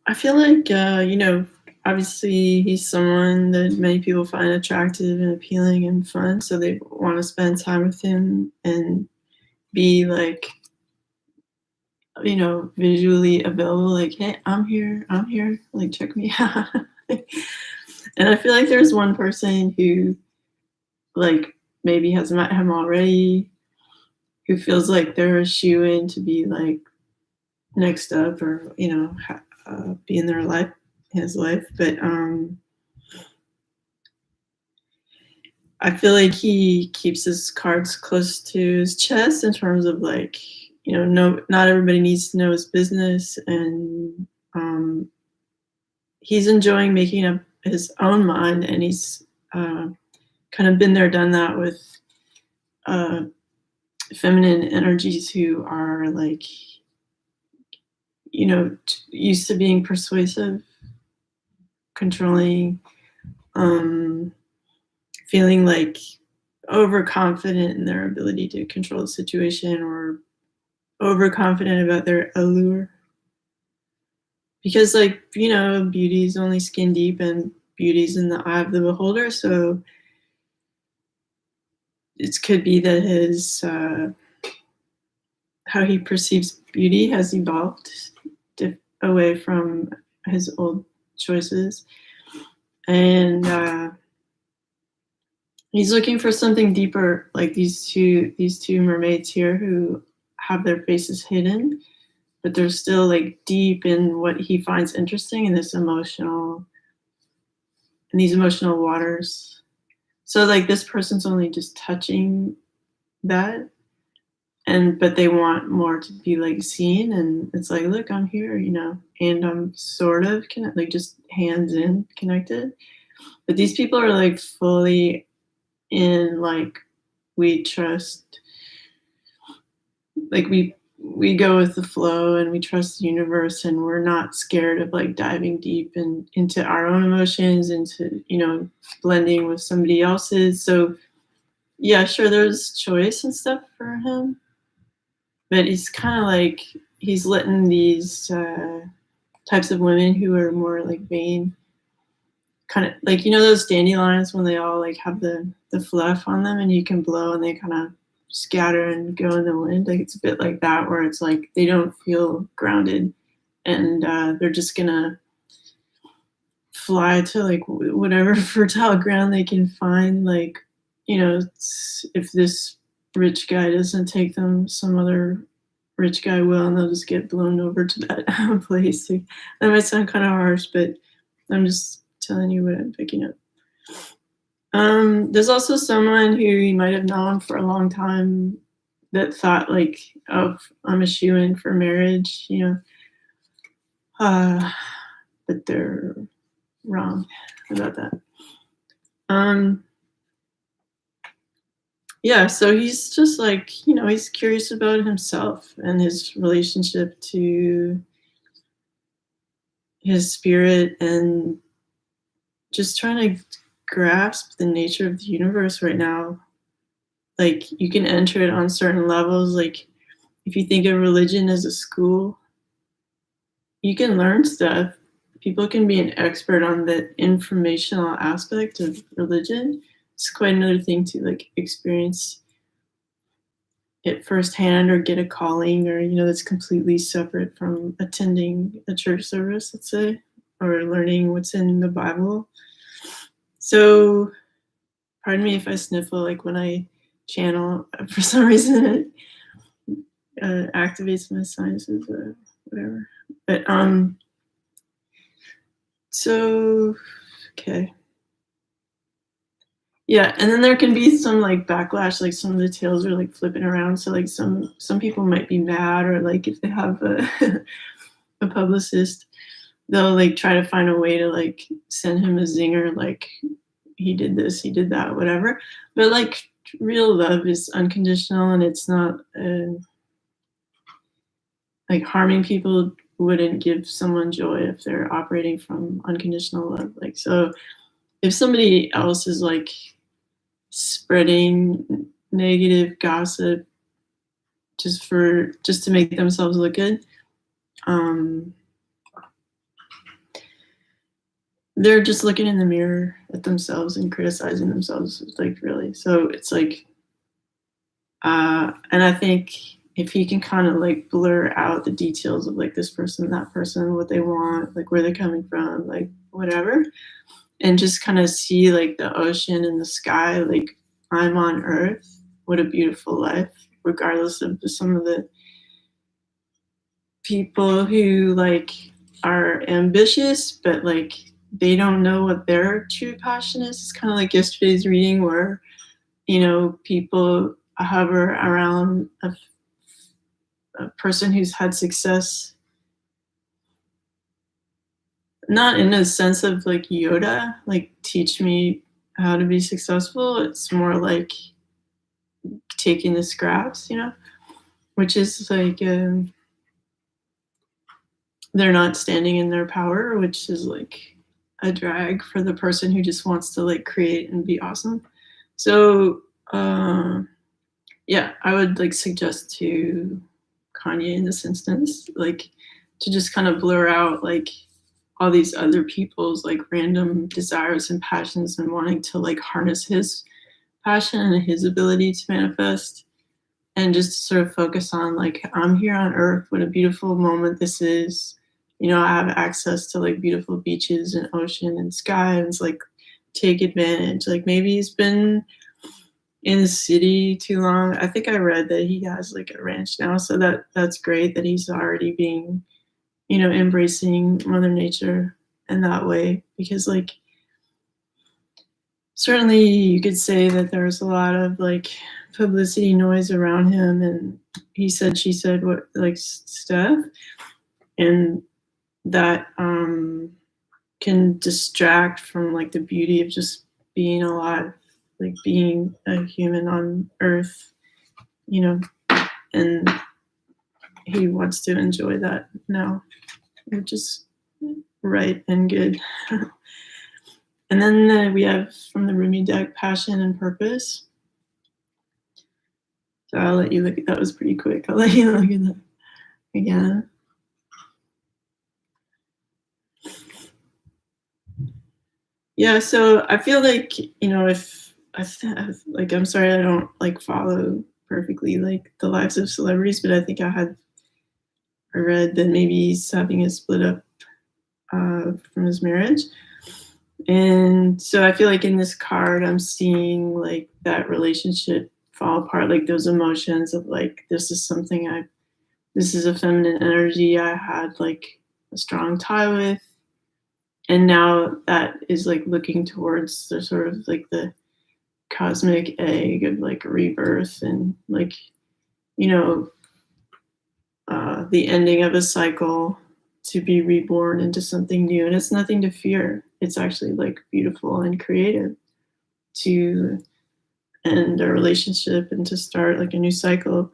I feel like, obviously he's someone that many people find attractive and appealing and fun, so they want to spend time with him and be like, visually available, like, hey, I'm here, like, check me out. And I feel like there's one person who, like, maybe has met him already, who feels like they're a shoe in to be like next up or, be in their life, his life. But I feel like he keeps his cards close to his chest in terms of like, no, not everybody needs to know his business, and he's enjoying making up his own mind, and he's kind of been there, done that with uh, feminine energies who are like, used to being persuasive, controlling, um, feeling like overconfident in their ability to control the situation, or overconfident about their allure. Because, like, beauty's only skin deep, and beauty's in the eye of the beholder. So it could be that his how he perceives beauty has evolved away from his old choices, and he's looking for something deeper, like these two mermaids here who have their faces hidden, but they're still like deep in what he finds interesting in these emotional waters. So like this person's only just touching that, but they want more to be like seen, and it's like, look, I'm here, and I'm sort of like just hands in connected. But these people are like fully in, like, we trust, like we go with the flow, and we trust the universe, and we're not scared of like diving deep and into our own emotions, into blending with somebody else's. So yeah, sure, there's choice and stuff for him, but he's kind of like, he's letting these types of women who are more like vain, kind of like, those dandelions when they all like have the fluff on them and you can blow and they kind of scatter and go in the wind. Like it's a bit like that, where it's like they don't feel grounded, and they're just gonna fly to like whatever fertile ground they can find. Like, if this rich guy doesn't take them, some other rich guy will, and they'll just get blown over to that place. That might sound kind of harsh, but I'm just telling you what I'm picking up. There's also someone who you might have known for a long time that thought like, oh, I'm a shoe-in for marriage, but they're wrong about that. Yeah, so he's just like, he's curious about himself and his relationship to his spirit, and just trying to grasp the nature of the universe right now. Like you can enter it on certain levels. Like if you think of religion as a school, you can learn stuff. People can be an expert on the informational aspect of religion. It's quite another thing to like experience it firsthand, or get a calling, or that's completely separate from attending a church service, let's say, or learning what's in the Bible. So pardon me if I sniffle, like when I channel, for some reason it activates my sinuses or whatever. But so okay. Yeah, and then there can be some like backlash, like some of the tails are like flipping around. So like some people might be mad, or like if they have a publicist, they'll like try to find a way to like send him a zinger, like he did this, he did that, whatever. But like real love is unconditional, and it's not like harming people wouldn't give someone joy if they're operating from unconditional love. Like, so if somebody else is like spreading negative gossip just to make themselves look good, they're just looking in the mirror at themselves and criticizing themselves, like, really. So it's like, and I think if he can kind of like blur out the details of like this person, that person, what they want, like where they're coming from, like whatever, and just kind of see like the ocean and the sky, like I'm on Earth. What a beautiful life, regardless of some of the people who like are ambitious, but like they don't know what their true passion is. It's kind of like yesterday's reading where, people hover around a person who's had success, not in a sense of like Yoda, like teach me how to be successful. It's more like taking the scraps, which is like they're not standing in their power, which is like a drag for the person who just wants to like create and be awesome. So yeah, I would like suggest to Kanye in this instance, like to just kind of blur out like all these other people's like random desires and passions and wanting to like harness his passion and his ability to manifest, and just sort of focus on like I'm here on Earth, what a beautiful moment this is. I have access to like beautiful beaches and ocean and sky, and it's like take advantage. Like maybe he's been in the city too long. I think I read that he has like a ranch now, so that's great that he's already being, embracing Mother Nature in that way, because like certainly you could say that there's a lot of like publicity noise around him and he said she said what like stuff, and that can distract from like the beauty of just being alive, like being a human on Earth, and he wants to enjoy that now, which is right and good. And then we have from the Rumi deck, passion and purpose. So I'll let you look at that. Was pretty quick. I'll let you look at that again. Yeah, so I feel like, if like, I'm sorry, I don't like follow perfectly like the lives of celebrities, but I think I read that maybe he's having a split up from his marriage. And so I feel like in this card, I'm seeing like that relationship fall apart, like those emotions of like, this is a feminine energy I had like a strong tie with. And now that is like looking towards the sort of like the cosmic egg of like rebirth and like, the ending of a cycle to be reborn into something new. And it's nothing to fear. It's actually like beautiful and creative to end a relationship and to start like a new cycle.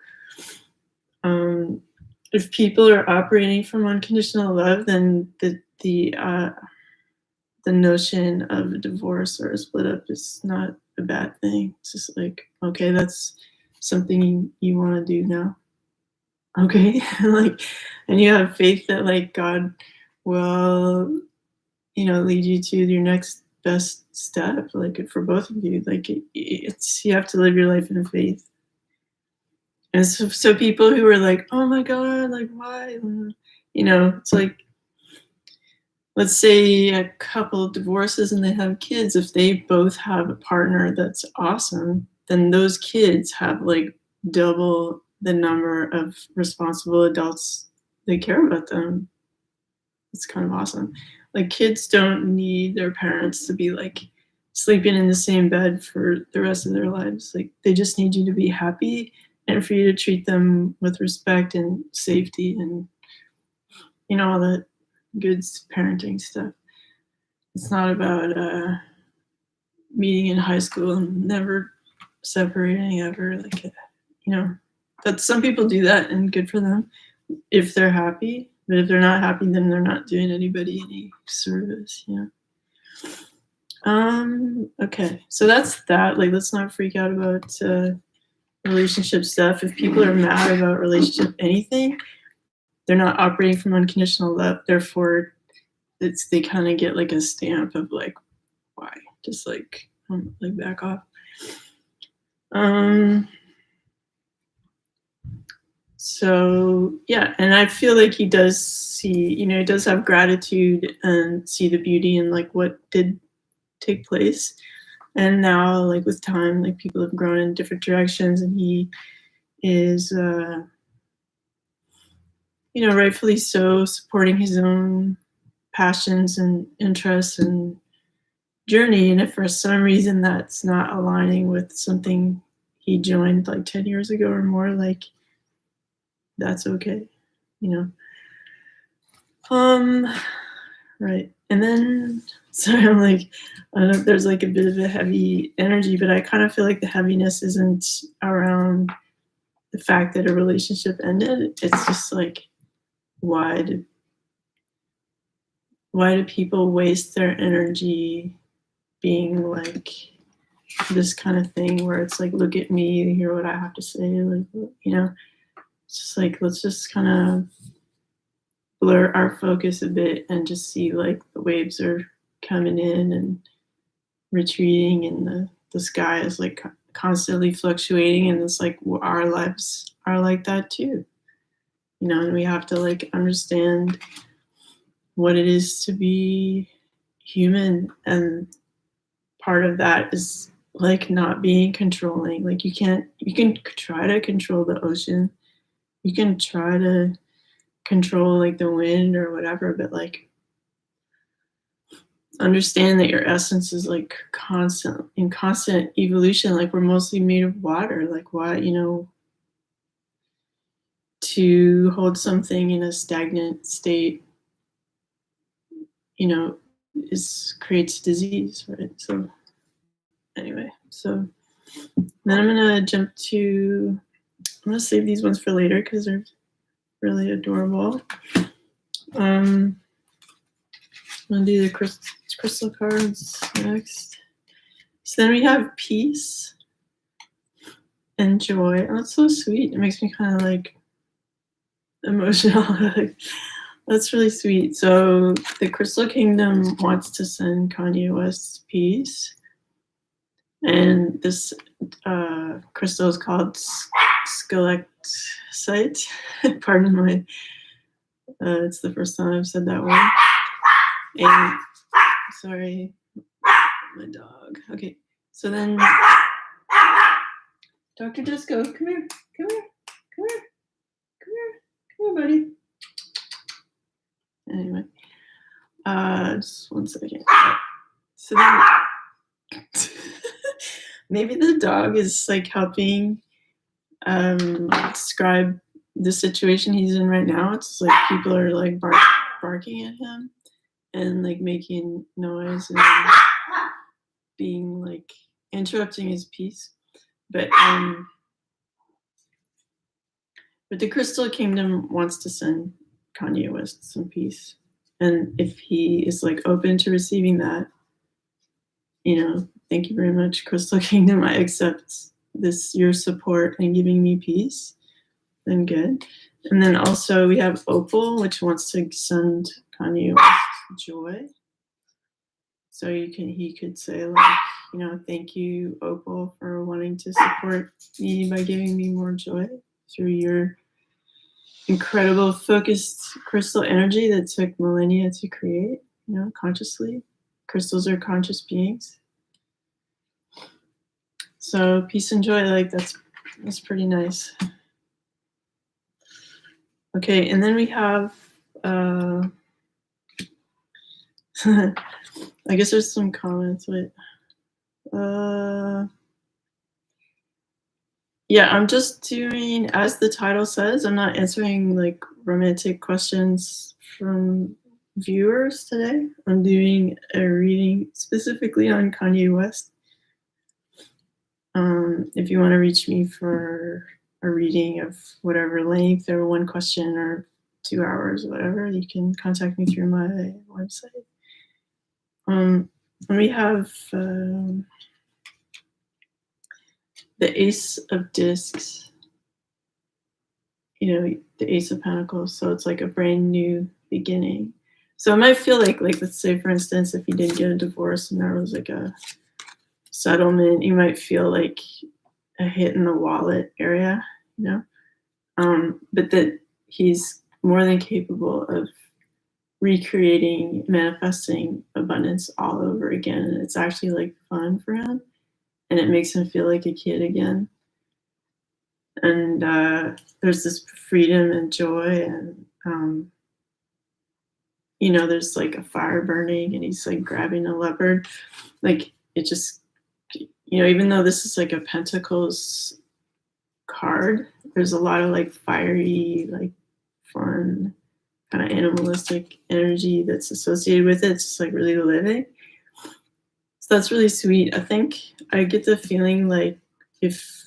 If people are operating from unconditional love, then the notion of a divorce or a split up is not a bad thing. It's just like, okay, that's something you want to do now. Okay. Like, and you have faith that like God will, lead you to your next best step, like for both of you. Like it's, you have to live your life in faith. And so people who are like, oh my God, like why? It's like, let's say a couple divorces and they have kids. If they both have a partner that's awesome, then those kids have like double the number of responsible adults that care about them. It's kind of awesome. Like kids don't need their parents to be like sleeping in the same bed for the rest of their lives. Like they just need you to be happy and for you to treat them with respect and safety and all that good parenting stuff. It's not about meeting in high school and never separating ever. Like, that some people do that and good for them if they're happy. But if they're not happy, then they're not doing anybody any service. Okay, so that's that. Like, let's not freak out about relationship stuff. If people are mad about relationship anything, they're not operating from unconditional love. Therefore, they kind of get like a stamp of like, why? Just like back off. So yeah, and I feel like he does see, he does have gratitude and see the beauty in like what did take place. And now, like with time, like people have grown in different directions, and he is, rightfully so, supporting his own passions and interests and journey. And if for some reason that's not aligning with something he joined like 10 years ago or more, like that's okay, you know. Right. And then, sorry, I'm like, I don't know if there's like a bit of a heavy energy, but I kind of feel like the heaviness isn't around the fact that a relationship ended. It's just like, why do people waste their energy being like this kind of thing where it's like, look at me, hear what I have to say, like, it's just like, let's just kind of blur our focus a bit and just see like the waves are coming in and retreating, and the sky is like constantly fluctuating, and it's like our lives are like that too, and we have to like understand what it is to be human, and part of that is like not being controlling. Like you can try to control the ocean, you can try to control like the wind or whatever, but like understand that your essence is like constant evolution. Like we're mostly made of water. Like why, to hold something in a stagnant state, is creates disease, right? So anyway, so then I'm gonna save these ones for later because they're really adorable. I'm gonna do the crystal cards next. So then we have peace and joy. Oh, that's so sweet. It makes me kind of like emotional. That's really sweet. So the Crystal Kingdom wants to send Kanye West peace. And this crystal is called stalactite. Pardon my, it's the first time I've said that word. And, sorry, my dog. Okay, so then, Dr. Disco, come here, come here, come here, come here, come here, buddy. Anyway, just one second. So then, maybe the dog is like helping describe the situation he's in right now. It's like people are like barking at him and like making noise and being like interrupting his peace. But the Crystal Kingdom wants to send Kanye West some peace, and if he is like open to receiving that, thank you very much, Crystal Kingdom. I accept your support and giving me peace. Then good. And then also we have Opal, which wants to send Kanye West joy. So he could say like, thank you, Opal, for wanting to support me by giving me more joy through your incredible focused crystal energy that took millennia to create, consciously. Crystals are conscious beings. So peace and joy, like that's pretty nice. Okay, and then we have I guess there's some comments. Wait. Yeah, I'm just doing, as the title says, I'm not answering like romantic questions from viewers today. I'm doing a reading specifically on Kanye West. If you want to reach me for a reading of whatever length or one question or 2 hours, whatever, you can contact me through my website. And we have the Ace of Discs, the Ace of Pentacles. So it's like a brand new beginning. So it might feel like let's say for instance, if you did get a divorce and there was like a settlement, you might feel like a hit in the wallet area, you know. But that he's more than capable of recreating, manifesting abundance all over again. And it's actually like fun for him and it makes him feel like a kid again. And there's this freedom and joy, and there's like a fire burning, and he's like grabbing a leopard. Like it just, even though this is like a Pentacles card, there's a lot of like fiery, like fun, kind of animalistic energy that's associated with it. It's just like really living. So that's really sweet. I think I get the feeling like if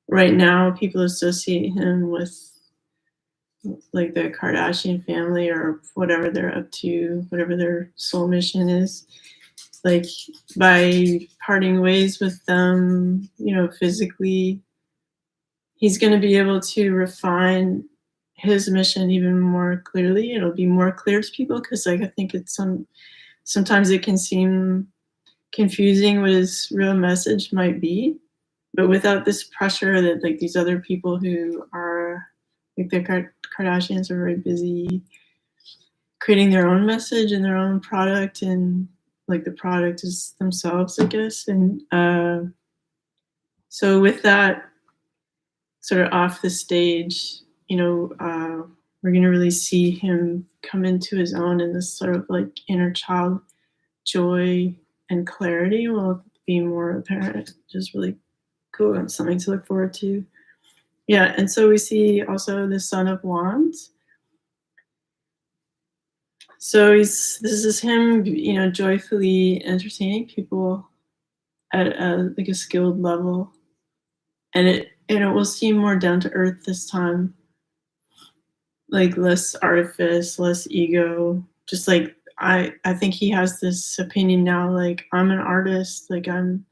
right now people associate him with like the Kardashian family or whatever they're up to, whatever their soul mission is, like by parting ways with them, physically, he's going to be able to refine his mission even more clearly. It'll be more clear to people because like I think it's sometimes it can seem confusing what his real message might be, but without this pressure that like these other people who are like the Kardashians are very busy creating their own message and their own product, and like the product is themselves, I guess. And so with that sort of off the stage, we're going to really see him come into his own, and this sort of like inner child joy and clarity will be more apparent. Just really cool and something to look forward to. Yeah, and so we see also the Son of Wands. So this is him, joyfully entertaining people at like a skilled level, and it will seem more down to earth this time, like less artifice, less ego. Just like I think he has this opinion now, like I'm an artist, like I'm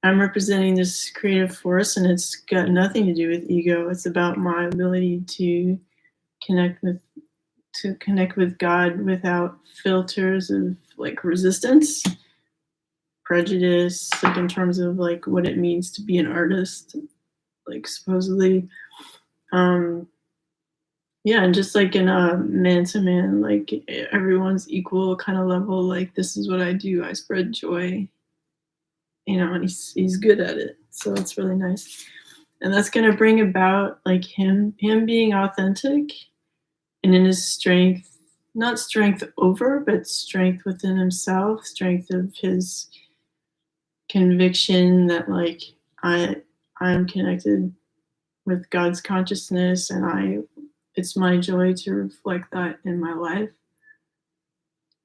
representing this creative force, and it's got nothing to do with ego. It's about my ability to connect with God without filters of like resistance, prejudice, like in terms of like what it means to be an artist, like supposedly. Yeah, and just like in a man to man, like everyone's equal kind of level, like this is what I do. I spread joy, and he's good at it. So it's really nice. And that's gonna bring about like him being authentic and in his strength, not strength over, but strength within himself, strength of his conviction that like I'm connected with God's consciousness, and it's my joy to reflect that in my life,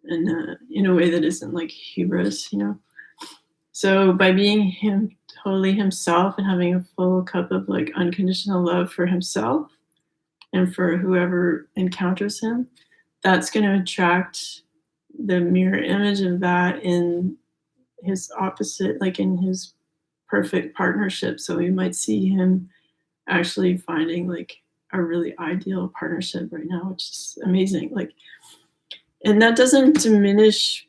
and in a way that isn't like hubris, So by being him, totally himself, and having a full cup of like unconditional love for himself and for whoever encounters him, that's going to attract the mirror image of that in his opposite, like in his perfect partnership. So we might see him actually finding like a really ideal partnership right now, which is amazing. Like, and that doesn't diminish,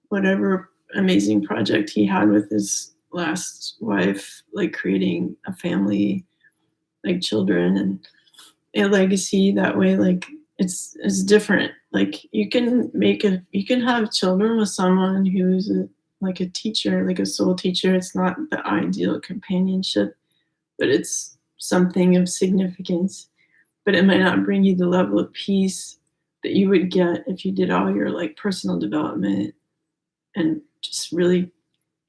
whatever amazing project he had with his last wife, like creating a family, like children and a legacy that way. Like it's different. Like you can have children with someone who's like a teacher, like a soul teacher. It's not the ideal companionship, but it's something of significance. But it might not bring you the level of peace that you would get if you did all your like personal development and just really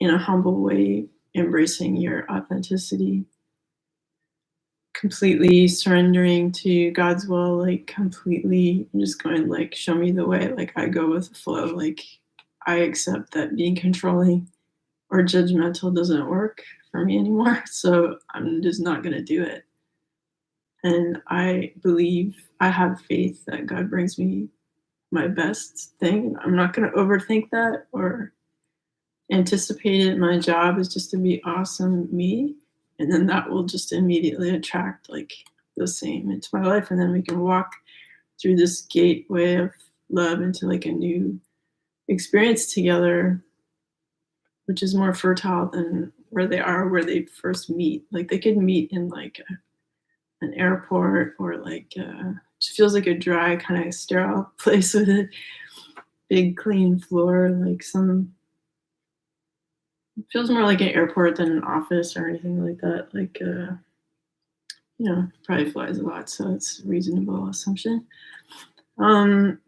in a humble way embracing your authenticity, completely surrendering to God's will, like completely just going like, show me the way. Like I go with the flow. Like I accept that being controlling or judgmental doesn't work for me anymore. So I'm just not going to do it. And I have faith that God brings me my best thing. I'm not going to overthink that or anticipate it. My job is just to be awesome me. And then that will just immediately attract like the same into my life. And then we can walk through this gateway of love into like a new experience together, which is more fertile than where they are, where they first meet. Like they could meet in like an airport or like just feels like a dry kind of sterile place with a big clean floor. Like some it feels more like an airport than an office or anything like that. Like probably flies a lot, so it's a reasonable assumption. Um,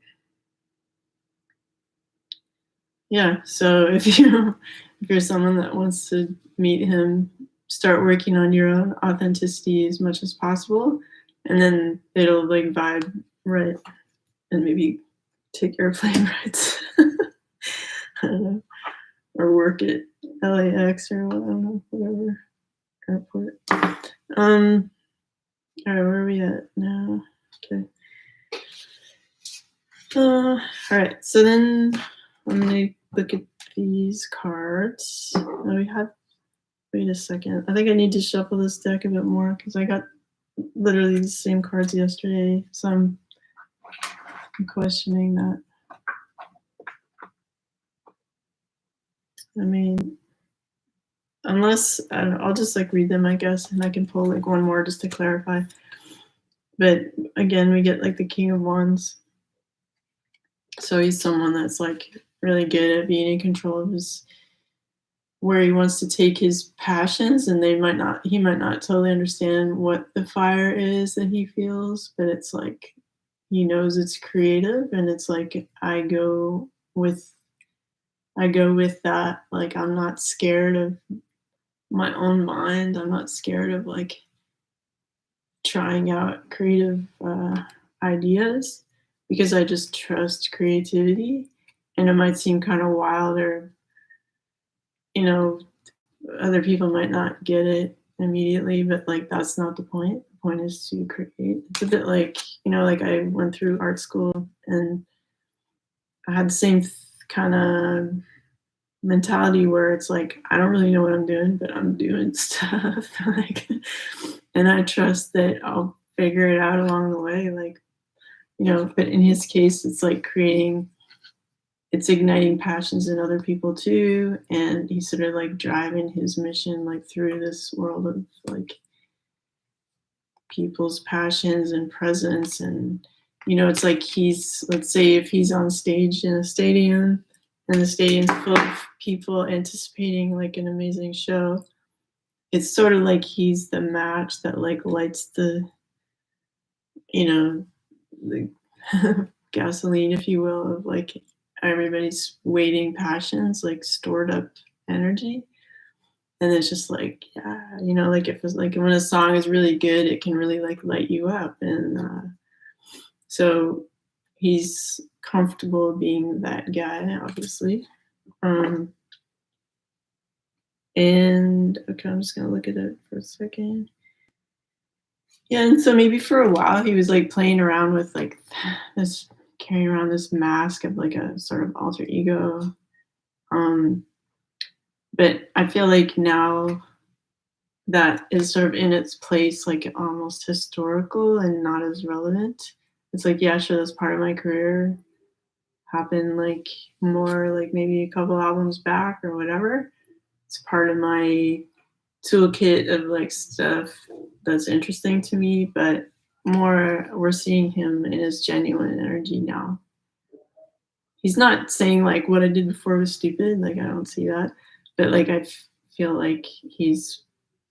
yeah, so if you're someone that wants to meet him, start working on your own authenticity as much as possible, and then it'll like vibe right, and maybe take airplane rides. I don't know, or work at LAX or I don't know, whatever airport. All right, where are we at now? Okay. All right, so then I'm gonna look at these cards. Now we have. Wait a second. I think I need to shuffle this deck a bit more because I got literally the same cards yesterday, so I'm questioning that. I mean, unless I'll just like read them, I guess, and I can pull like one more just to clarify. But again, we get like the King of Wands. So he's someone that's like really good at being in control of his where he wants to take his passions, and he might not totally understand what the fire is that he feels, but it's like he knows it's creative, and it's like I go with that. Like I'm not scared of my own mind. I'm not scared of like trying out creative ideas because I just trust creativity. And it might seem kind of wild, or other people might not get it immediately, but like that's not the point. The point is to create. It's a bit like like I went through art school and I had the same kind of mentality where it's like I don't really know what I'm doing, but I'm doing stuff. Like, and I trust that I'll figure it out along the way. Like, but in his case, it's like it's igniting passions in other people too, and he's sort of like driving his mission like through this world of like people's passions and presence. And it's like let's say if he's on stage in a stadium and the stadium's full of people anticipating like an amazing show, it's sort of like he's the match that like lights the the gasoline, if you will, of like everybody's waiting passions, like stored up energy. And it's just like, yeah, like if it's like when a song is really good, it can really like light you up. And so he's comfortable being that guy, obviously. And okay, I'm just gonna look at it for a second. Yeah, and so maybe for a while he was like playing around with like this, carrying around this mask of like a sort of alter ego. But I feel like now that is sort of in its place, like almost historical and not as relevant. It's like, yeah, sure, that's part of my career. Happened like more like maybe a couple albums back or whatever. It's part of my toolkit of like stuff that's interesting to me, but more we're seeing him in his genuine energy now. He's not saying like what I did before was stupid, like I don't see that, but like I feel like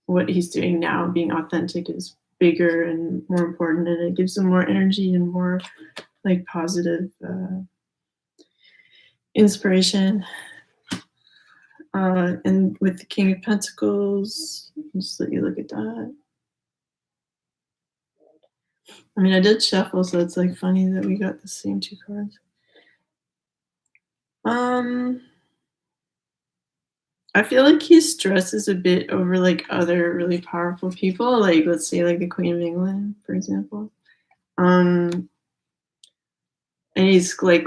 what he's doing now, being authentic, is bigger and more important, and it gives him more energy and more like positive inspiration. And with the King of Pentacles, just let you look at that. I mean, I did shuffle, so it's like funny that we got the same two cards. I feel like he stresses a bit over like other really powerful people, like let's say like the Queen of England, for example. And he's like,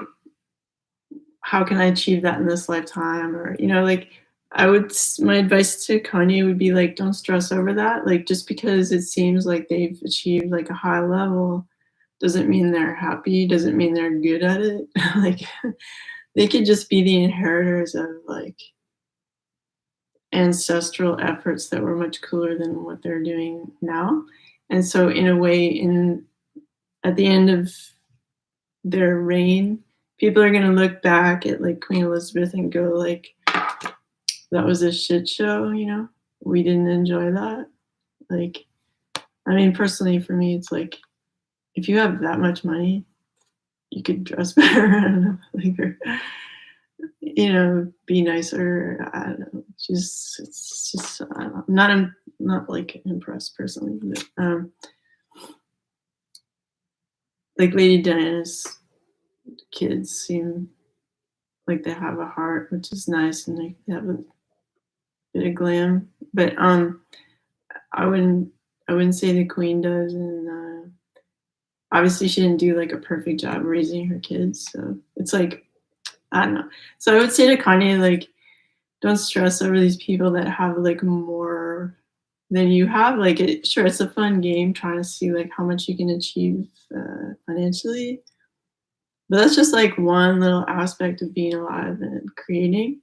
how can I achieve that in this lifetime? Or like my advice to Kanye would be like, don't stress over that. Like just because it seems like they've achieved like a high level doesn't mean they're happy, doesn't mean they're good at it. Like, they could just be the inheritors of, like, ancestral efforts that were much cooler than what they're doing now. And so in a way, in at the end of their reign, people are gonna look back at, like, Queen Elizabeth and go, like, "That was a shit show," you know? "We didn't enjoy that." Like, I mean, personally, for me, it's like, if you have that much money, you could dress better, I don't know, like, or, be nicer, I don't know. It's just, I don't know. Not, like, impressed personally, but, like, Lady Diana's kids seem like they have a heart, which is nice, and they have a bit of glam. But I wouldn't I wouldn't say the queen does, and obviously she didn't do like a perfect job raising her kids. So it's like I don't know. So I would say to Kanye, like, don't stress over these people that have like more than you have. Like, sure, it's a fun game trying to see like how much you can achieve financially, but that's just like one little aspect of being alive and creating.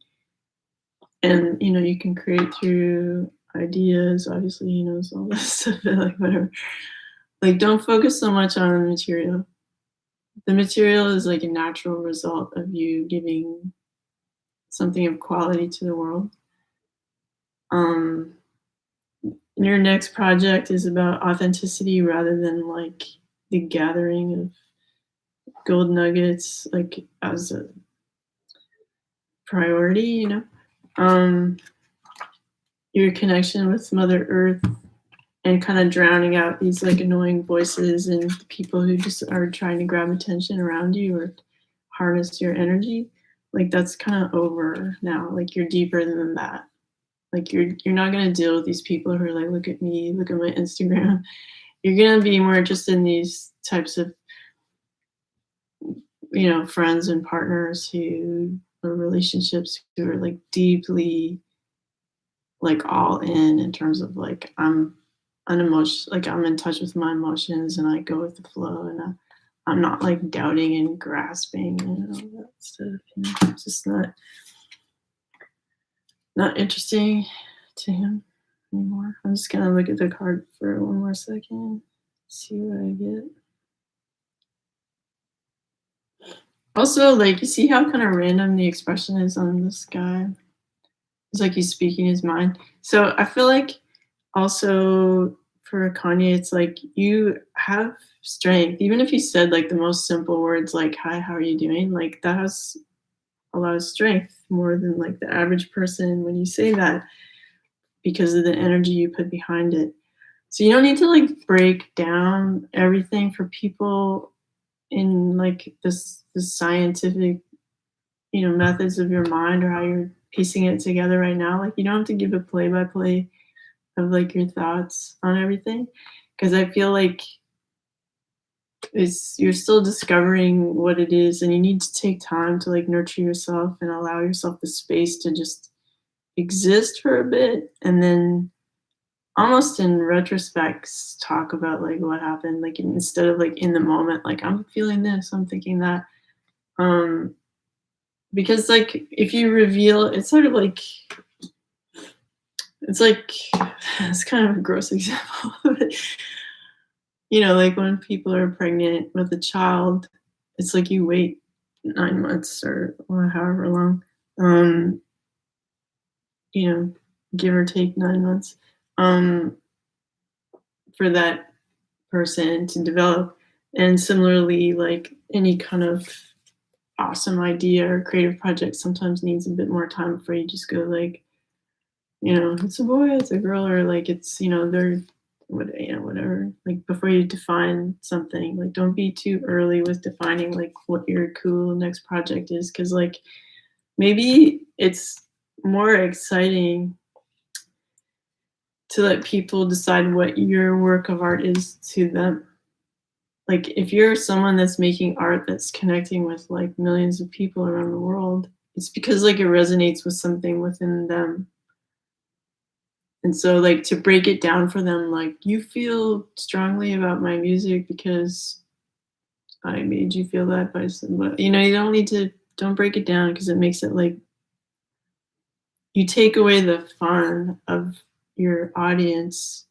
And you can create through ideas. Obviously, he knows all this stuff, but like whatever. Like, don't focus so much on the material. The material is like a natural result of you giving something of quality to the world. Um, your next project is about authenticity rather than like the gathering of gold nuggets, like as a priority. Um, your connection with Mother Earth and kind of drowning out these like annoying voices and people who just are trying to grab attention around you or harness your energy. Like, that's kind of over now. Like, you're deeper than that. Like, you're not going to deal with these people who are like, look at me, look at my Instagram. You're going to be more interested in these types of friends and partners who or relationships who are like deeply like all in terms of like I'm in touch with my emotions and I go with the flow, and I'm not like doubting and grasping and all that stuff. It's just not interesting to him anymore. I'm just gonna look at the card for one more second, see what I get. Also, like, you see how kind of random the expression is on this guy? It's like he's speaking his mind. So I feel like also for Kanye, it's like you have strength. Even if you said like the most simple words like, "Hi, how are you doing?" Like, that has a lot of strength more than like the average person when you say that because of the energy you put behind it. So you don't need to like break down everything for people in like this scientific methods of your mind or how you're piecing it together right now. Like, you don't have to give a play by play of like your thoughts on everything, because I feel like you're still discovering what it is, and you need to take time to like nurture yourself and allow yourself the space to just exist for a bit, and then almost in retrospect talk about like what happened, like instead of like in the moment like I'm feeling this, I'm thinking that. Because like if you reveal, it's sort of like it's like it's kind of a gross example, but like when people are pregnant with a child, it's like you wait 9 months or however long, um, you know, give or take 9 months, um, for that person to develop. And similarly, like any kind of awesome idea or creative project sometimes needs a bit more time before you just go like, it's a boy, it's a girl, or like it's, they're whatever. Like before you define something, like don't be too early with defining like what your cool next project is, because like maybe it's more exciting to let people decide what your work of art is to them. Like if you're someone that's making art that's connecting with like millions of people around the world, it's because like it resonates with something within them. And so like to break it down for them, like you feel strongly about my music because I made you feel that by somebody. You don't need to, don't break it down because it makes it like you take away the fun of your audience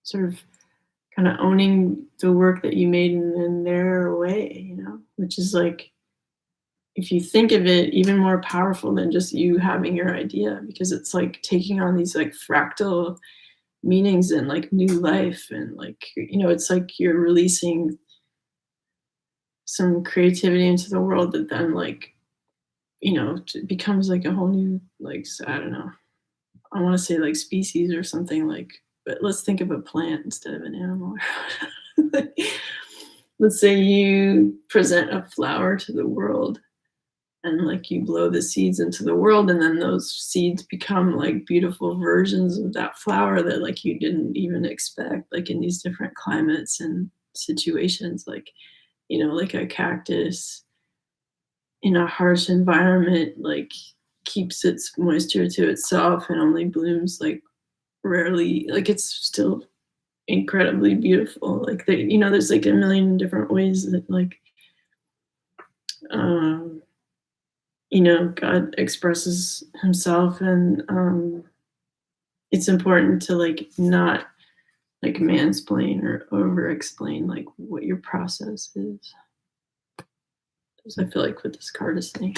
sort of kind of owning the work that you made in their way, which is like, if you think of it, even more powerful than just you having your idea, because it's like taking on these like fractal meanings and like new life. And like, it's like you're releasing some creativity into the world that then like, becomes like a whole new, like, I don't know, I want to say like species or something like, but let's think of a plant instead of an animal. Like, let's say you present a flower to the world and like you blow the seeds into the world, and then those seeds become like beautiful versions of that flower that like you didn't even expect, like in these different climates and situations, like, like a cactus in a harsh environment, like keeps its moisture to itself and only blooms like rarely, like it's still incredibly beautiful. Like there's like a million different ways that like um God expresses himself. And it's important to like not like mansplain or over explain like what your process is, as I feel like what this card is saying.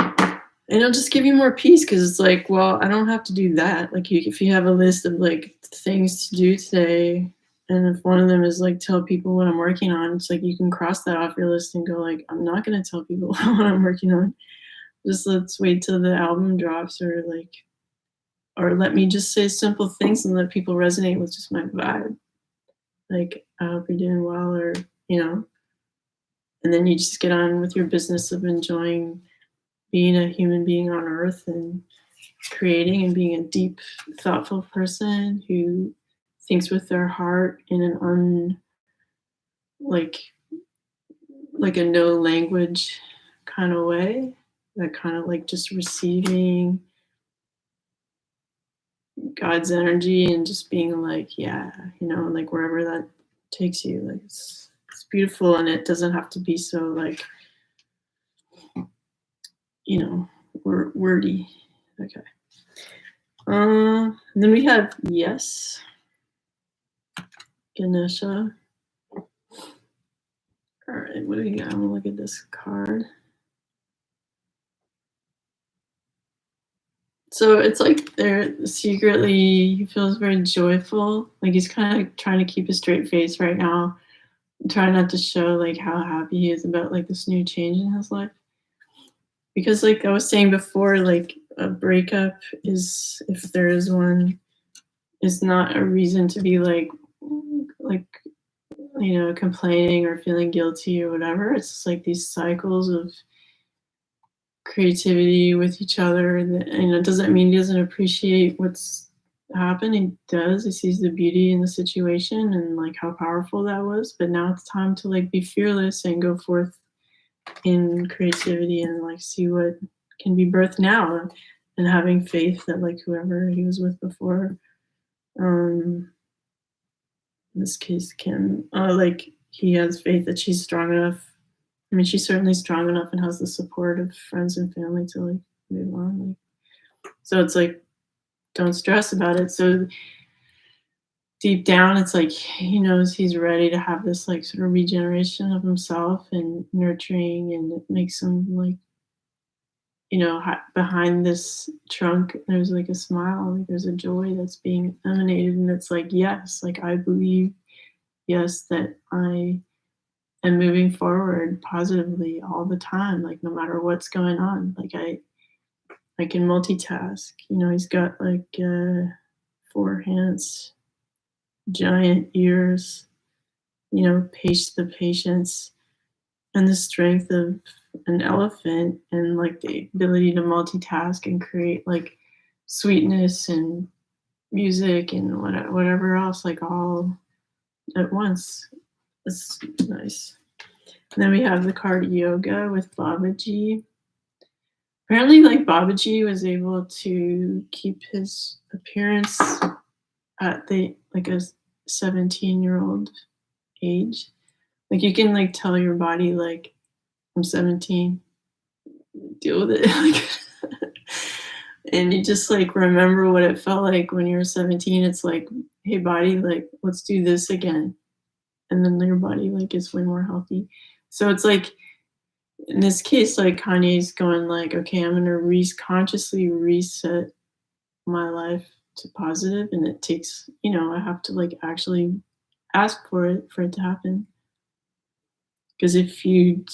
And it'll just give you more peace because it's like, well, I don't have to do that. Like, if you have a list of like things to do today, and if one of them is like tell people what I'm working on, it's like you can cross that off your list and go like, I'm not going to tell people what I'm working on. Just let's wait till the album drops, or like, or let me just say simple things and let people resonate with just my vibe. Like, I hope you're doing well, or and then you just get on with your business of enjoying being a human being on earth and creating and being a deep, thoughtful person who thinks with their heart in an like a no language kind of way, that kind of like just receiving God's energy and just being like, yeah, like wherever that takes you, like it's beautiful, and it doesn't have to be so like, wordy. Okay. Then we have yes, Ganesha. All right, what do we got? I'm gonna look at this card. So it's like they're secretly, he feels very joyful. Like he's kind of trying to keep a straight face right now, trying not to show like how happy he is about like this new change in his life. Because like I was saying before, like a breakup is, if there is one, is not a reason to be like complaining or feeling guilty or whatever. It's just like these cycles of creativity with each other, and it doesn't mean he doesn't appreciate what's happened. He does. He sees the beauty in the situation and like how powerful that was, but now it's time to like be fearless and go forth in creativity and like see what can be birthed now, and having faith that like whoever he was with before, in this case Kim, like he has faith that she's strong enough. I mean, she's certainly strong enough and has the support of friends and family to like move on. Like, so it's like, don't stress about it. So deep down, it's like he knows he's ready to have this like sort of regeneration of himself and nurturing, and it makes him like, behind this trunk, there's like a smile, like there's a joy that's being emanated, and it's like, yes, like I believe, yes, that I am moving forward positively all the time, like no matter what's going on. Like I can multitask. He's got like 4 hands, giant ears, the patience and the strength of an elephant, and like the ability to multitask and create like sweetness and music and whatever else, like all at once. It's nice. And then we have the card Yoga with Babaji. Apparently, like Babaji was able to keep his appearance at the like a 17-year-old age. Like you can like tell your body like I'm 17, deal with it. Like, and you just like remember what it felt like when you were 17. It's like, hey body, like let's do this again. And then your body like is way more healthy. So it's like in this case, like Kanye's going like, okay, I'm gonna consciously reset my life to positive, and it takes, I have to like actually ask for it to happen. Because if you,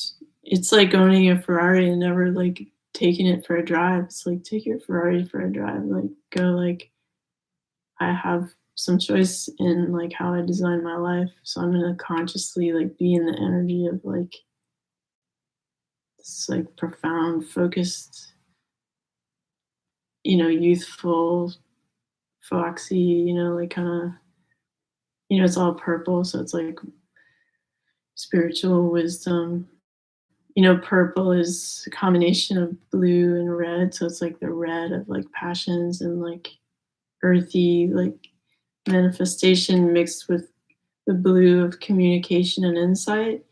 it's like owning a Ferrari and never like taking it for a drive. It's like take your Ferrari for a drive. Like go like I have some choice in like how I design my life. So I'm gonna consciously like be in the energy of like this like profound, focused, youthful, foxy, like kind of, it's all purple. So it's like spiritual wisdom. Purple is a combination of blue and red. So it's like the red of like passions and like earthy, like manifestation mixed with the blue of communication and insight,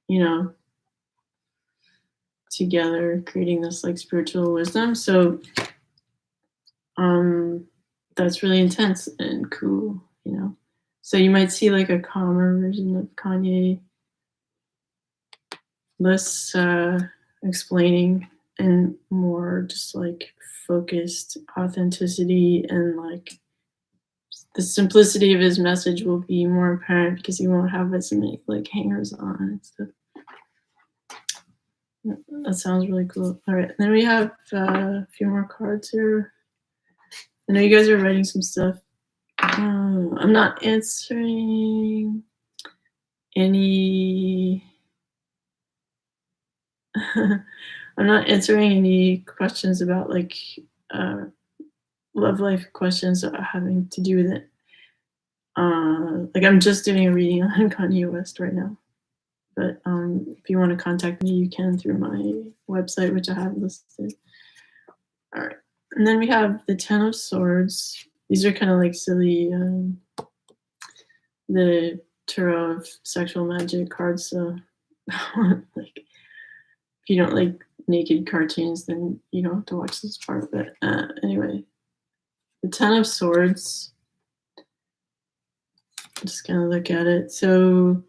you know, together creating this like spiritual wisdom. So that's really intense and cool. So you might see like a calmer version of Kanye, less explaining and more just like focused authenticity, and like the simplicity of his message will be more apparent because he won't have as many like hangers on and stuff. That sounds really cool. All right, then we have a few more cards here. I know you guys are writing some stuff. I'm not answering any I'm not answering any questions about like love life questions having to do with it. Like I'm just doing a reading on Kanye West right now. But if you want to contact me, you can through my website, which I have listed. All right. And then we have the Ten of Swords. These are kind of like silly, the Tarot of Sexual Magic cards. So, like, if you don't like naked cartoons, then you don't have to watch this part. But anyway, the Ten of Swords. Just kind of look at it. So,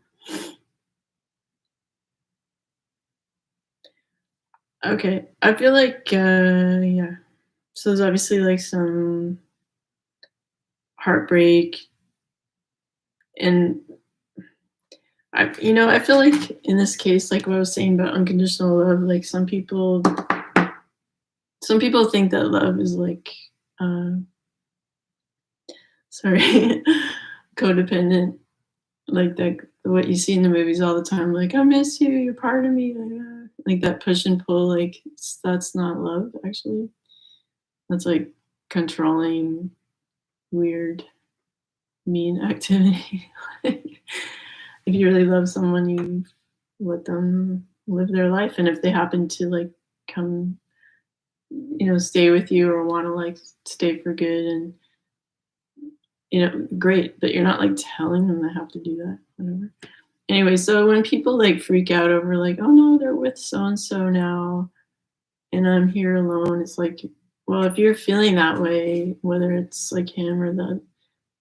okay, I feel like, yeah. So there's obviously like some heartbreak, and I feel like in this case, like what I was saying about unconditional love, like some people think that love is like, sorry, codependent, like that what you see in the movies all the time, like I miss you, you're part of me, like that push and pull, like that's not love actually. That's like controlling, weird, mean activity. Like, if you really love someone, you let them live their life, and if they happen to like come, stay with you or want to like stay for good, and great, but you're not like telling them they have to do that, whatever. Anyway, so when people like freak out over like, oh no, they're with so and so now and I'm here alone, it's like, well, if you're feeling that way, whether it's like him or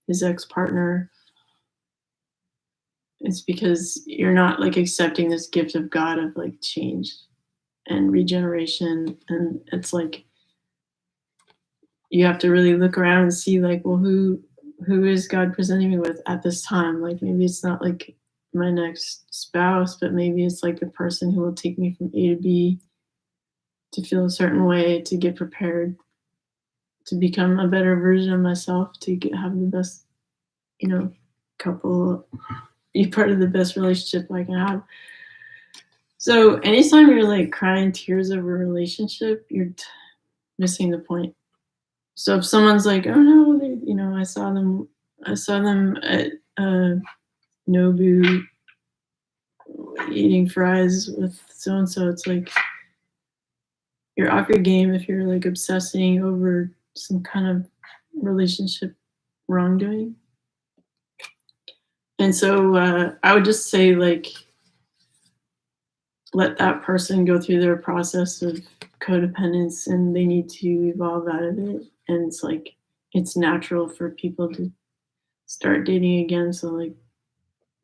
his ex-partner, it's because you're not like accepting this gift of God of like change and regeneration. And it's like you have to really look around and see like, well, who is God presenting me with at this time? Like maybe it's not like my next spouse, but maybe it's like the person who will take me from A to B to feel a certain way, to get prepared, to become a better version of myself, to have the best, couple, be part of the best relationship I can have. So anytime you're like crying tears over a relationship, you're missing the point. So if someone's like, oh no, I saw them at Nobu eating fries with so and so, it's like you're off your game if you're like obsessing over some kind of relationship wrongdoing. And so I would just say, like, let that person go through their process of codependence, and they need to evolve out of it. And it's like, it's natural for people to start dating again. So, like,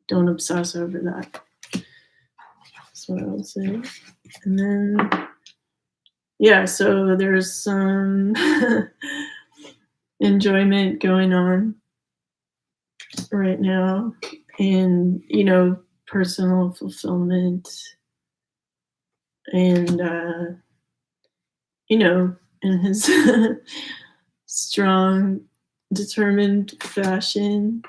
don't obsess over that. That's what I would say. And then, yeah, so there's some enjoyment going on right now, and, personal fulfillment, and, in his strong, determined fashion,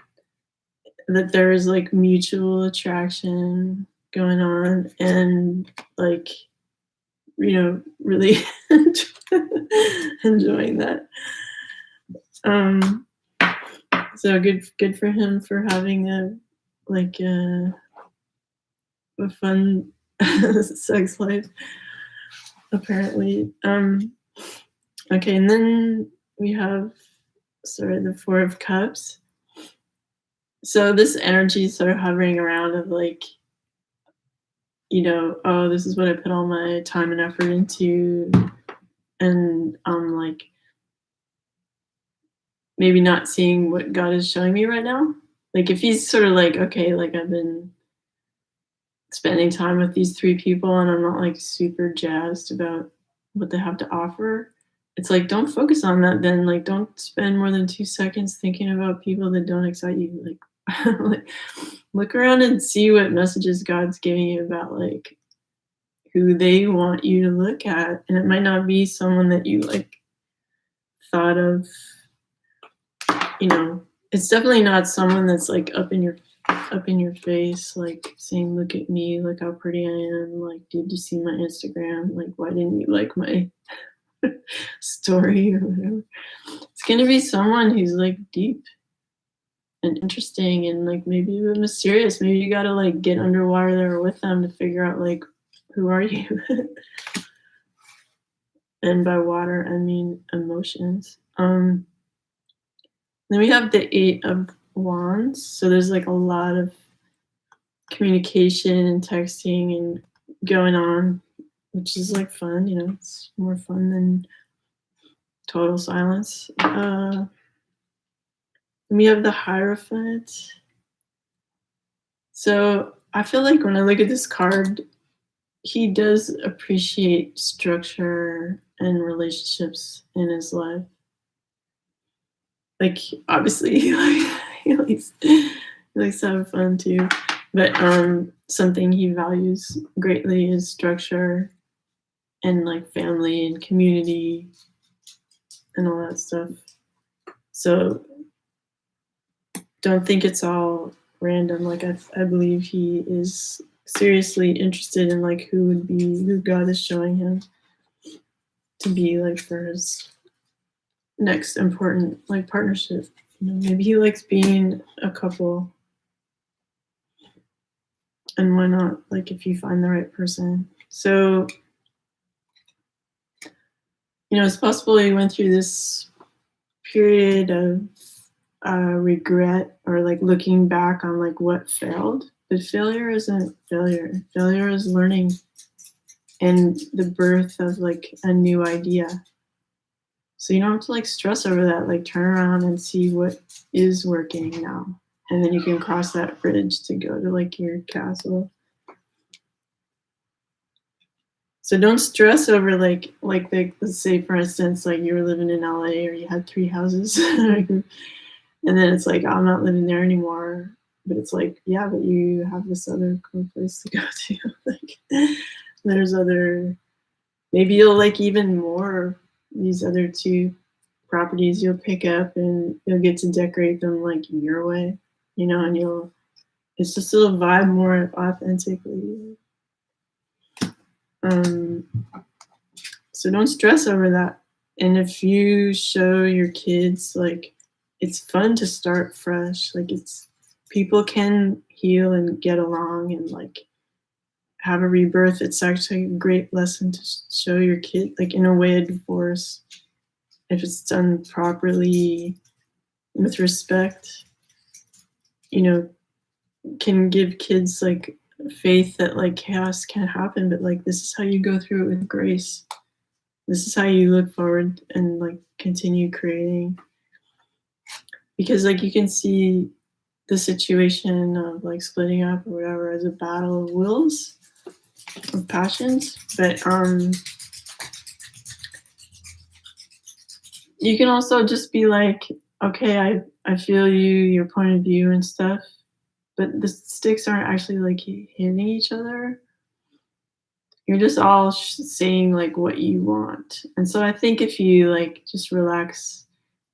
that there is like mutual attraction going on, and like, really enjoying that. So good for him for having a fun sex life, apparently. Okay, and then we have, sorry, the Four of Cups. So this energy is sort of hovering around of like, oh, this is what I put all my time and effort into, and like, maybe not seeing what God is showing me right now. Like, if he's sort of like, okay, like, I've been spending time with these three people and I'm not like super jazzed about what they have to offer, it's like, don't focus on that then. Like, don't spend more than 2 seconds thinking about people that don't excite you. Like, like, look around and see what messages God's giving you about like who they want you to look at. And it might not be someone that you like thought of, it's definitely not someone that's like up in your face, like saying, look at me, look how pretty I am, like, did you see my Instagram, like, why didn't you like my story or whatever. It's gonna be someone who's like deep and interesting, and like maybe a bit mysterious. Maybe you gotta like get underwater there with them to figure out like, who are you? And by water I mean emotions. Then we have the Eight of Wands. So there's like a lot of communication and texting and going on, which is like fun. It's more fun than total silence. We have the Hierophant. So I feel like when I look at this card, he does appreciate structure and relationships in his life. Like, obviously, he likes to have fun too. But something he values greatly is structure and like family and community and all that stuff. So don't think it's all random. Like, I believe he is seriously interested in like who God is showing him to be like for his next important like partnership. Maybe he likes being a couple, and why not, like, if you find the right person. So it's possible he went through this period of regret, or like looking back on like what failed. But failure isn't failure. Failure is learning and the birth of like a new idea. So you don't have to like stress over that. Like, turn around and see what is working now, and then you can cross that bridge to go to like your castle. So don't stress over like let's say for instance, like you were living in LA or you had 3 houses, and then it's like, oh, I'm not living there anymore. But it's like, yeah, but you have this other cool place to go to. Like, there's other, maybe you'll like even more these other 2 properties you'll pick up, and you'll get to decorate them like your way, and it's just it'll vibe more authentically. So don't stress over that. And if you show your kids like it's fun to start fresh, like people can heal and get along and like have a rebirth. It's actually a great lesson to show your kid, like, in a way, a divorce, if it's done properly with respect, can give kids like faith that like chaos can happen, but like this is how you go through it with grace. This is how you look forward and like continue creating. Because like you can see the situation of like splitting up or whatever as a battle of wills, of passions, but you can also just be like, okay, I feel your point of view and stuff, but the sticks aren't actually like hitting each other. You're just all saying like what you want. And so I think if you like just relax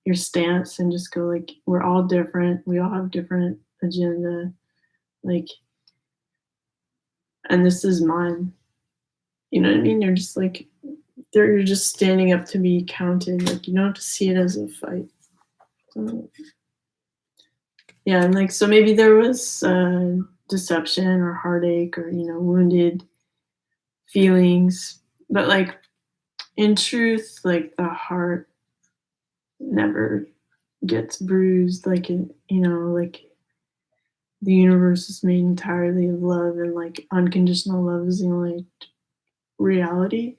your stance and just go like, we're all different, we all have different agenda, like, and this is mine. You know what I mean? You're just like, you're just standing up to be counted. Like you don't have to see it as a fight. So, yeah, and like so maybe there was deception or heartache or wounded feelings, but like in truth, like the heart never gets bruised. Like like the universe is made entirely of love, and like unconditional love is the only reality.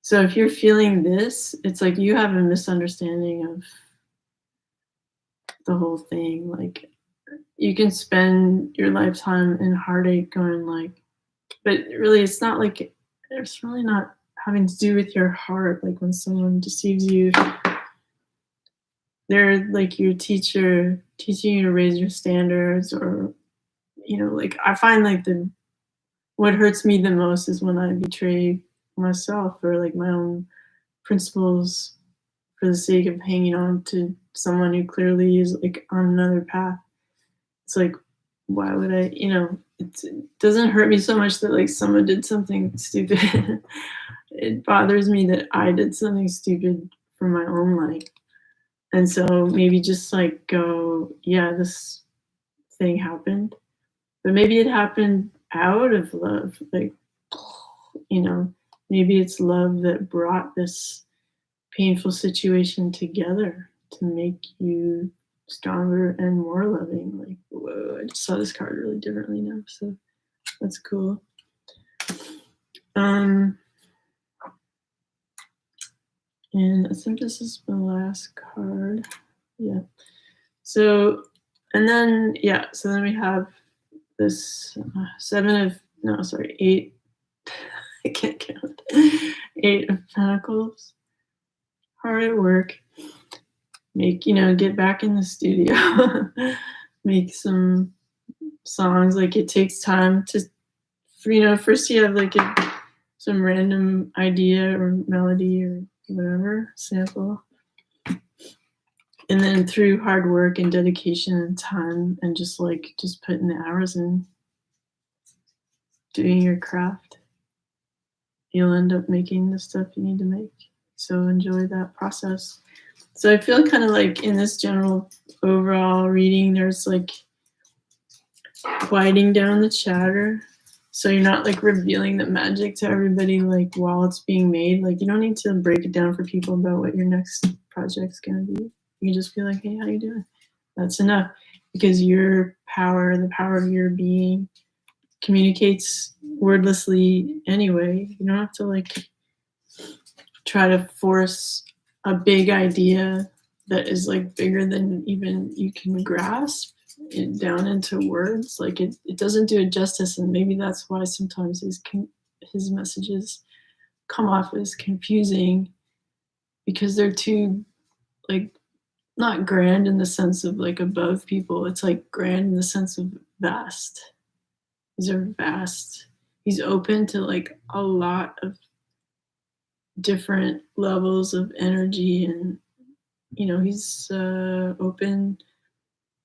So if you're feeling this, it's like you have a misunderstanding of the whole thing. Like you can spend your lifetime in heartache going like, but really it's not like, it's really not having to do with your heart. Like when someone deceives you, they're like your teacher teaching you to raise your standards, or like I find like what hurts me the most is when I betray myself or like my own principles for the sake of hanging on to someone who clearly is like on another path. It's like, why would I, it doesn't hurt me so much that like someone did something stupid. It bothers me that I did something stupid for my own life. And so maybe just like go, yeah, this thing happened, but maybe it happened out of love. Like, maybe it's love that brought this painful situation together to make you stronger and more loving. Like, whoa, I just saw this card really differently now. So that's cool. And I think this is my last card. Yeah. So, and then, so then we have this eight. I can't count. 8 of Pentacles. Hard at work. Get back in the studio. Make some songs. Like it takes time to, first you have like some random idea or melody or whatever, sample. And then through hard work and dedication and time and just putting the hours in, doing your craft, you'll end up making the stuff you need to make. So enjoy that process. So I feel kind of like in this general overall reading, there's like quieting down the chatter. So you're not like revealing the magic to everybody like while it's being made. Like you don't need to break it down for people about what your next project's gonna be. You can just be like, hey, how you doing? That's enough, because your power, the power of your being, communicates wordlessly anyway. You don't have to like try to force a big idea that is like bigger than even you can grasp it down into words. Like it doesn't do it justice, and maybe that's why sometimes his messages come off as confusing, because they're too like not grand in the sense of like above people. It's like grand in the sense of vast. These are vast. He's open to like a lot of different levels of energy, and he's open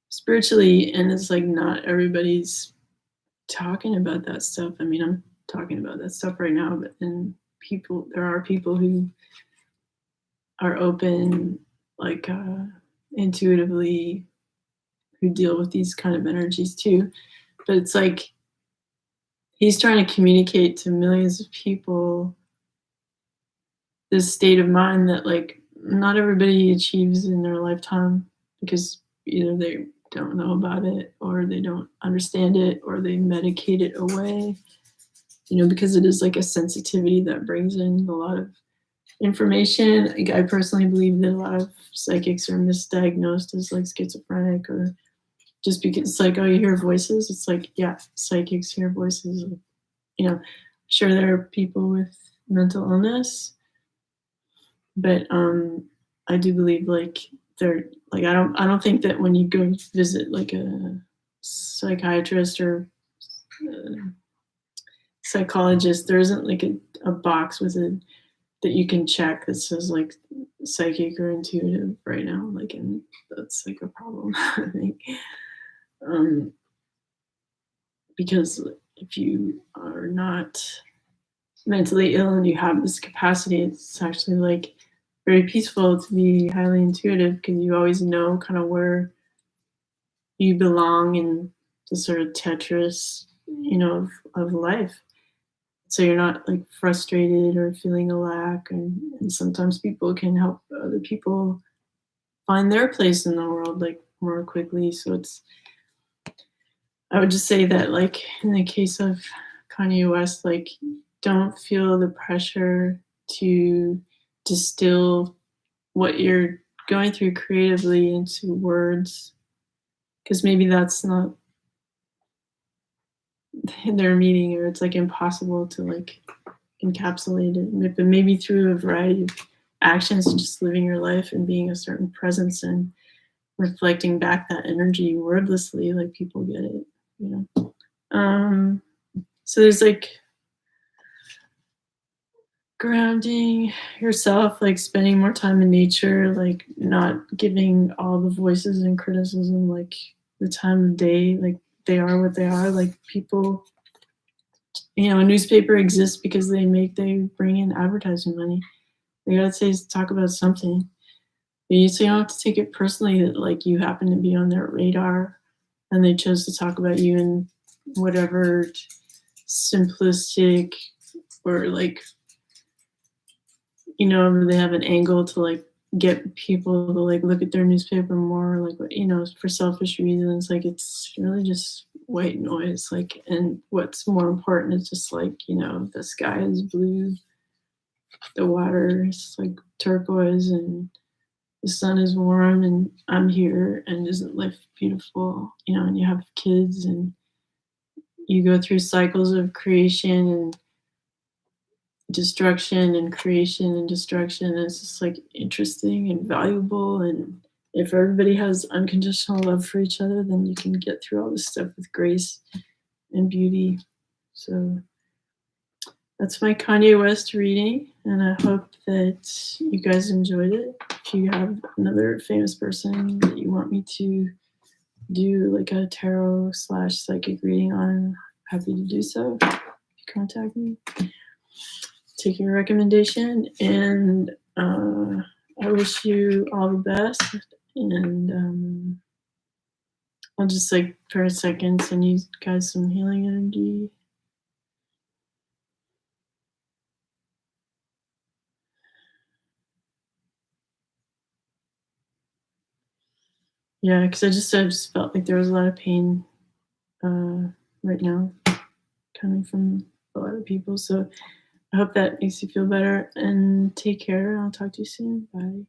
spiritually, and it's like not everybody's talking about that stuff. I mean, I'm talking about that stuff right now, but then there are people who are open like intuitively, who deal with these kind of energies too. But it's like he's trying to communicate to millions of people this state of mind that like not everybody achieves in their lifetime, because either they don't know about it, or they don't understand it, or they medicate it away, because it is like a sensitivity that brings in a lot of information. Like, I personally believe that a lot of psychics are misdiagnosed as like schizophrenic, or just because it's like, oh, you hear voices. It's like, yeah, psychics hear voices. Sure, there are people with mental illness, but I do believe like they're like, I don't think that when you go visit like a psychiatrist or uh, psychologist, there isn't like a box with a that you can check that says like psychic or intuitive right now. Like, and that's like a problem, I think. Um, because if you are not mentally ill and you have this capacity, it's actually like very peaceful to be highly intuitive, because you always know kind of where you belong in the sort of Tetris, of life. So you're not like frustrated or feeling a lack, and sometimes people can help other people find their place in the world like more quickly. So I would just say that, like, in the case of Kanye West, like, don't feel the pressure to distill what you're going through creatively into words, because maybe that's not their meaning, or it's like impossible to like encapsulate it. But maybe through a variety of actions, just living your life and being a certain presence and reflecting back that energy wordlessly, like people get it, you know. So there's like grounding yourself, like spending more time in nature, like not giving all the voices and criticism like the time of day, like they are what they are. Like people, a newspaper exists because they bring in advertising money. They gotta say talk about something. So you don't have to take it personally that like you happen to be on their radar and they chose to talk about you in whatever simplistic or like, they have an angle to like get people to like look at their newspaper more, like, for selfish reasons. Like, it's really just white noise. Like, and what's more important is just like, the sky is blue, the water is like turquoise, and the sun is warm, and I'm here, and isn't life beautiful? And you have kids, and you go through cycles of creation and destruction and creation and destruction. And it's just like interesting and valuable. And if everybody has unconditional love for each other, then you can get through all this stuff with grace and beauty. So that's my Kanye West reading, and I hope that you guys enjoyed it. If you have another famous person that you want me to do like a tarot / psychic reading on, I'm happy to do so. Contact me. Take your recommendation, and I wish you all the best. And I'll just like for a second send you guys some healing energy. Yeah, because I just felt like there was a lot of pain right now coming from a lot of people. So I hope that makes you feel better, and take care. I'll talk to you soon. Bye.